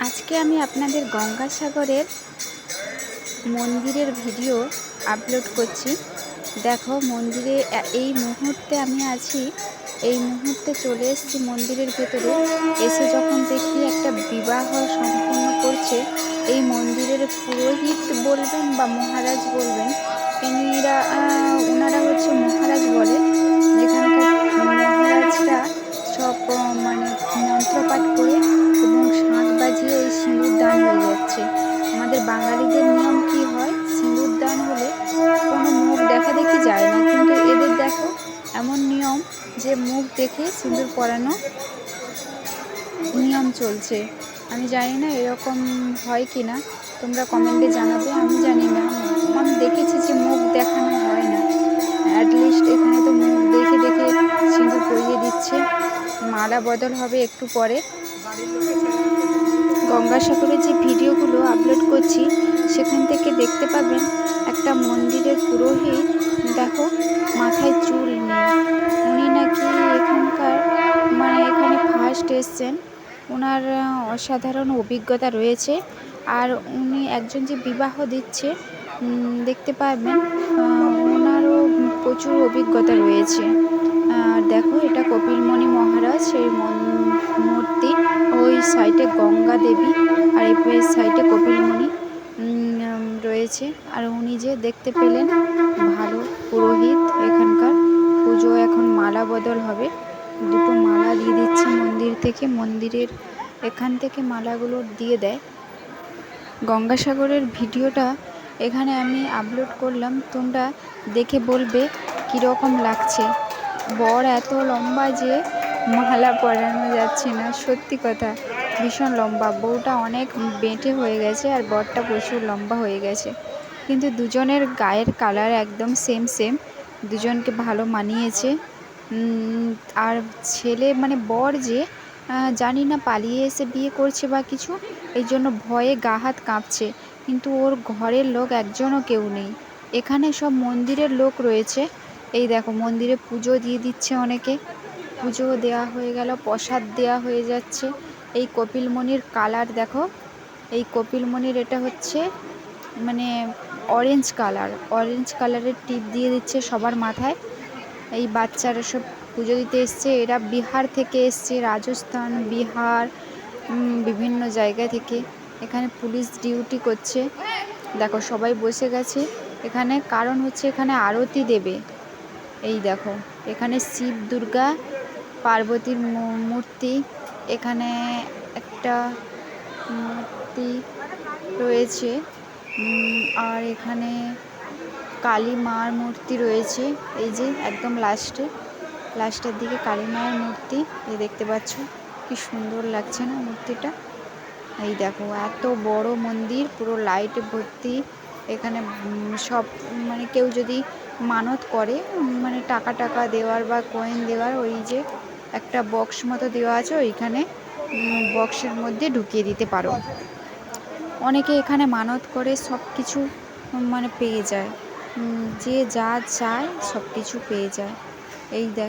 আজকে আমি আপনাদের গঙ্গাসাগরের মন্দিরের ভিডিও আপলোড করছি। দেখো মন্দিরে এই মুহূর্তে আমি আছি, এই মুহূর্তে চলে এসেছি মন্দিরের ভেতরে। এসে যখন দেখি একটা বিবাহ সম্পন্ন করছে, এই মন্দিরের পুরোহিত বলবেন বা মহারাজ বলবেন, ওনারা হচ্ছে মহারাজ বলে। এখানকার মহারাজরা সব মন্ত্রপাঠ করে এবং শাঁখ বাজিয়ে এই সিঁদুর দান হয়ে যাচ্ছে। আমাদের বাঙালিদের নিয়ম কি হয়, সিঁদুর দান হলে কোনো মুখ দেখা দেখি যায় না, কিন্তু এদের দেখো এমন নিয়ম যে মুখ দেখে সিঁদুর পরানো নিয়ম চলছে। আমি জানি না এরকম হয় কি না, তোমরা কমেন্টে জানাবে। আমি জানি না, আমি দেখেছি যে মুখ দেখানো হয় না, অ্যাটলিস্ট এখানে তো মুখ দেখে দেখে সিঁদুর পরিয়ে দিচ্ছে। মালা বদল হবে একটু পরে। গঙ্গাসাগরের যে ভিডিওগুলো আপলোড করছি সেখান থেকে দেখতে পাবেন একটা মন্দিরের পুরোহিত, দেখো মাথায় চুল নেই। উনি নাকি এখানকার এখানে ফার্স্ট এসছেন, ওনার অসাধারণ অভিজ্ঞতা রয়েছে। আর উনি একজন যে বিবাহ দিচ্ছে দেখতে পাবেন, ওনারও প্রচুর অভিজ্ঞতা রয়েছে। আর দেখো এটা কপিলমণি মহারাজ সেই মূর্তি, ওই সাইডে গঙ্গা দেবী আর এই সাইডে কপিলমণি রয়েছে। আর উনি যে দেখতে পেলেন ভালো পুরোহিত, এখানকার পুজো এখন মালা বদল হবে। দুটো মালা দিয়ে দিচ্ছে মন্দির থেকে, মন্দিরের এখান থেকে মালাগুলো দিয়ে দেয়। গঙ্গাসাগরের ভিডিওটা এখানে আমি আপলোড করলাম, তোমরা দেখে বলবে কীরকম লাগছে। বর এত লম্বা যে মালা পরানো যাচ্ছে না, সত্যি কথা ভীষণ লম্বা। বউটা অনেক বেঁটে হয়ে গেছে আর বরটা প্রচুর লম্বা হয়ে গেছে, কিন্তু দুজনের গায়ের কালার একদম সেম সেম, দুজনকে ভালো মানিয়েছে। আর ছেলে বর যে জানি না পালিয়ে এসে বিয়ে করছে বা কিছু, এই জন্য ভয়ে গা হাত কাঁপছে, কিন্তু ওর ঘরের লোক একজনও কেউ নেই। এখানে সব মন্দিরের লোক রয়েছে। এই দেখো মন্দিরে পুজো দিয়ে দিচ্ছে অনেকে, পুজো দেওয়া হয়ে গেল, প্রসাদ দেওয়া হয়ে যাচ্ছে। এই কপিলমণির কালার দেখো, এই কপিলমণির এটা হচ্ছে অরেঞ্জ কালার, অরেঞ্জ কালারের টিপ দিয়ে দিচ্ছে সবার মাথায়। এই বাচ্চারা সব পুজো দিতে এসছে, এরা বিহার থেকে এসছে, রাজস্থান, বিহার, বিভিন্ন জায়গা থেকে। এখানে পুলিশ ডিউটি করছে, দেখো সবাই বসে গেছে এখানে, কারণ হচ্ছে এখানে আরতি দেবে। এই দেখো এখানে শিব, দুর্গা, পার্বতীর মূর্তি, এখানে একটা মূর্তি রয়েছে, আর এখানে কালী মার মূর্তি রয়েছে। এই যে একদম লাস্টের দিকে কালী মায়ের মূর্তি, এই দেখতে পাচ্ছ কি সুন্দর লাগছে না মূর্তিটা। এই দেখো এত বড় মন্দির, পুরো লাইটে ভর্তি। এখানে সব কেউ যদি মানত করে টাকা দেওয়ার বা কয়েন দেওয়ার, ওই যে একটা বক্স মতো দেওয়া আছে, ওইখানে বক্সের মধ্যে ঢুকিয়ে দিতে পারো। অনেকে এখানে মানত করে সব কিছু পেয়ে যায়, যে যা চায় সব কিছু পেয়ে যায়। এই দেখ